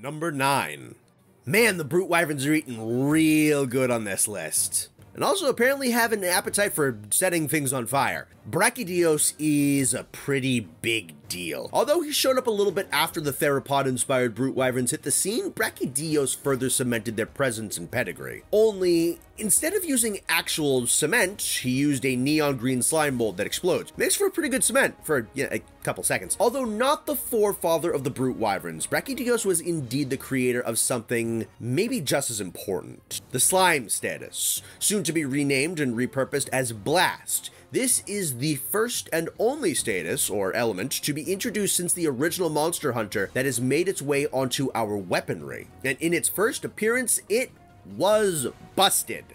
Number 9. Man, the Brute Wyverns are eating real good on this list. And also apparently have an appetite for setting things on fire. Brachydios is a pretty big deal. Although he showed up a little bit after the theropod-inspired Brute Wyverns hit the scene, Brachydios further cemented their presence and pedigree. Only, instead of using actual cement, he used a neon green slime mold that explodes. Makes for a pretty good cement for, a couple seconds. Although not the forefather of the Brute Wyverns, Brachydios was indeed the creator of something maybe just as important. The slime status, soon to be renamed and repurposed as Blast. This is the first and only status, or element, to be introduced since the original Monster Hunter that has made its way onto our weaponry. And in its first appearance, it was busted.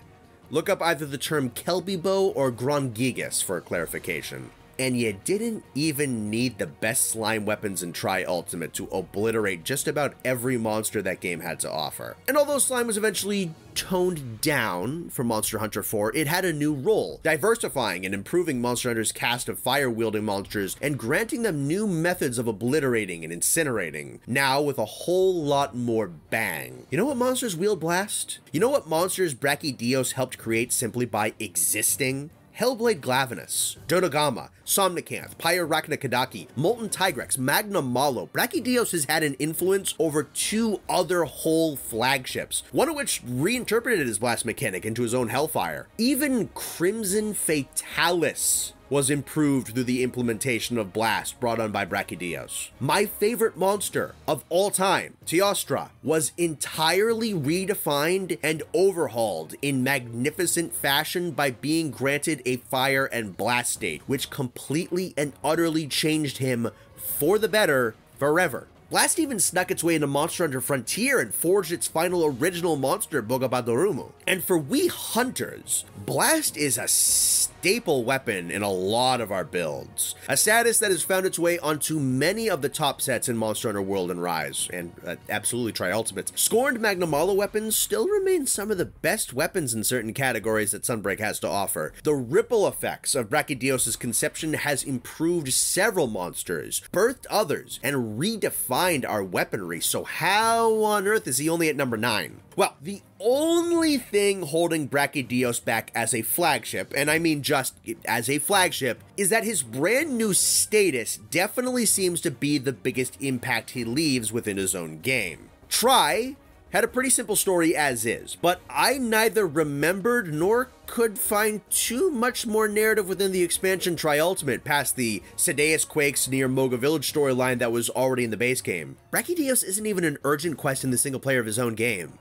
Look up either the term Kelbibo or Grongigas for clarification. And you didn't even need the best slime weapons in Tri-Ultimate to obliterate just about every monster that game had to offer. And although slime was eventually toned down for Monster Hunter 4, it had a new role, diversifying and improving Monster Hunter's cast of fire-wielding monsters and granting them new methods of obliterating and incinerating, now with a whole lot more bang. You know what monsters wield Blast? You know what monsters Brachydios helped create simply by existing? Hellblade Glavenus, Dodogama, Somnicanth, Pyrarachna, Molten Tigrex, Magna Malo. Brachydios has had an influence over 2 other whole flagships, one of which reinterpreted his blast mechanic into his own Hellfire. Even Crimson Fatalis was improved through the implementation of Blast brought on by Brachydios. My favorite monster of all time, Teostra, was entirely redefined and overhauled in magnificent fashion by being granted a fire and blast state, which completely and utterly changed him for the better forever. Blast even snuck its way into Monster Hunter Frontier and forged its final original monster, Bogabadorumu. And for we hunters, Blast is a staple weapon in a lot of our builds. A status that has found its way onto many of the top sets in Monster Hunter World and Rise, and absolutely Tri-Ultimates. Scorned Magnamalo weapons still remain some of the best weapons in certain categories that Sunbreak has to offer. The ripple effects of Brachydios' conception has improved several monsters, birthed others, and redefined our weaponry, so how on earth is he only at number 9? Well, the only thing holding Brachydios back as a flagship, and I mean just as a flagship, is that his brand new status definitely seems to be the biggest impact he leaves within his own game. Tri had a pretty simple story as is, but I neither remembered nor could find too much more narrative within the expansion Tri-Ultimate past the Sadeas Quakes near Moga Village storyline that was already in the base game. Brachydios isn't even an urgent quest in the single player of his own game.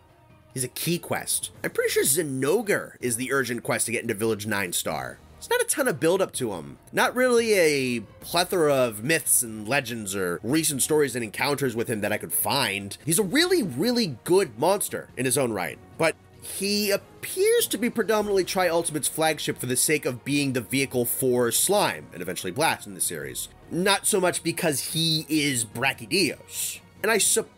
He's a key quest. I'm pretty sure Zinogre is the urgent quest to get into Village 9-star. There's not a ton of build up to him. Not really a plethora of myths and legends or recent stories and encounters with him that I could find. He's a really, really good monster in his own right, but he appears to be predominantly Tri-Ultimate's flagship for the sake of being the vehicle for Slime, and eventually Blast in the series. Not so much because he is Brachydios. And I suppose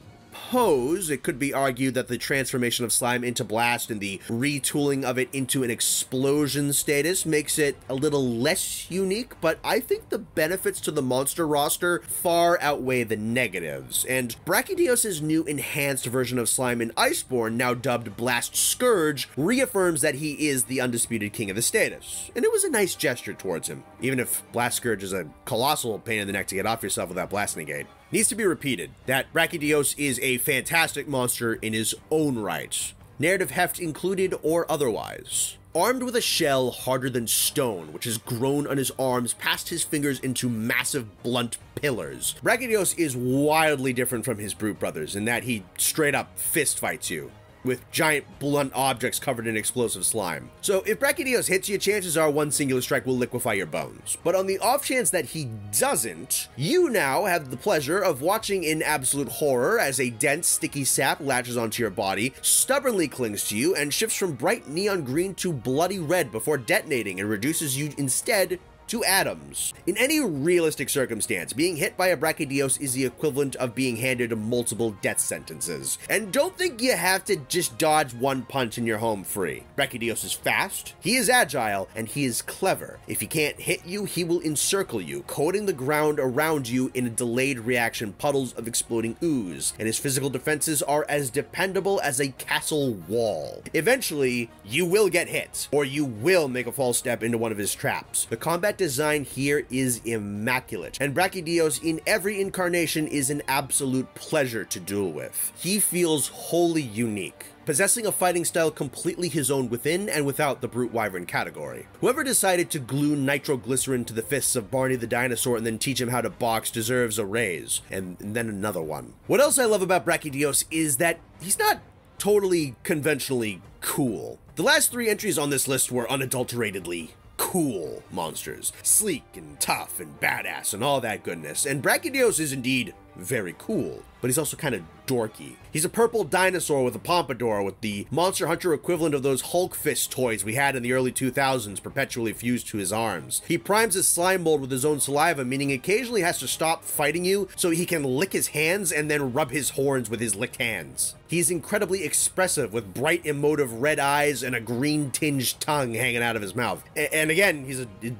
it could be argued that the transformation of Slime into Blast and the retooling of it into an explosion status makes it a little less unique, but I think the benefits to the monster roster far outweigh the negatives, and Brachydios' new enhanced version of Slime in Iceborne, now dubbed Blast Scourge, reaffirms that he is the undisputed king of the status, and it was a nice gesture towards him, even if Blast Scourge is a colossal pain in the neck to get off yourself without Blast Negate. Needs to be repeated that Brachydios is a fantastic monster in his own right, narrative heft included or otherwise. Armed with a shell harder than stone, which has grown on his arms past his fingers into massive blunt pillars, Brachydios is wildly different from his brute brothers in that he straight up fist fights you with giant blunt objects covered in explosive slime. So if Brachydios hits you, chances are one singular strike will liquefy your bones. But on the off chance that he doesn't, you now have the pleasure of watching in absolute horror as a dense, sticky sap latches onto your body, stubbornly clings to you, and shifts from bright neon green to bloody red before detonating and reduces you instead to atoms. In any realistic circumstance, being hit by a Brachydios is the equivalent of being handed multiple death sentences. And don't think you have to just dodge one punch and you're home free. Brachydios is fast, he is agile, and he is clever. If he can't hit you, he will encircle you, coating the ground around you in a delayed reaction puddles of exploding ooze, and his physical defenses are as dependable as a castle wall. Eventually, you will get hit, or you will make a false step into one of his traps. The combat design here is immaculate, and Brachydios in every incarnation is an absolute pleasure to duel with. He feels wholly unique, possessing a fighting style completely his own within and without the Brute Wyvern category. Whoever decided to glue nitroglycerin to the fists of Barney the dinosaur and then teach him how to box deserves a raise, and then another one. What else I love about Brachydios is that he's not totally conventionally cool. The last 3 entries on this list were unadulteratedly cool monsters. Sleek and tough and badass and all that goodness. And Brachydios is indeed very cool, but he's also kind of dorky. He's a purple dinosaur with a pompadour with the Monster Hunter equivalent of those Hulk fist toys we had in the early 2000s perpetually fused to his arms. He primes his slime mold with his own saliva, meaning he occasionally has to stop fighting you so he can lick his hands and then rub his horns with his licked hands. He's incredibly expressive with bright emotive red eyes and a green tinged tongue hanging out of his mouth. And again,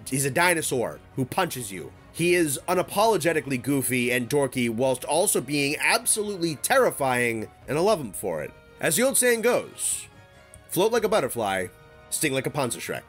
he's a dinosaur who punches you. He is unapologetically goofy and dorky whilst also being absolutely terrifying, and I love him for it. As the old saying goes, float like a butterfly, sting like a Panzerschreck.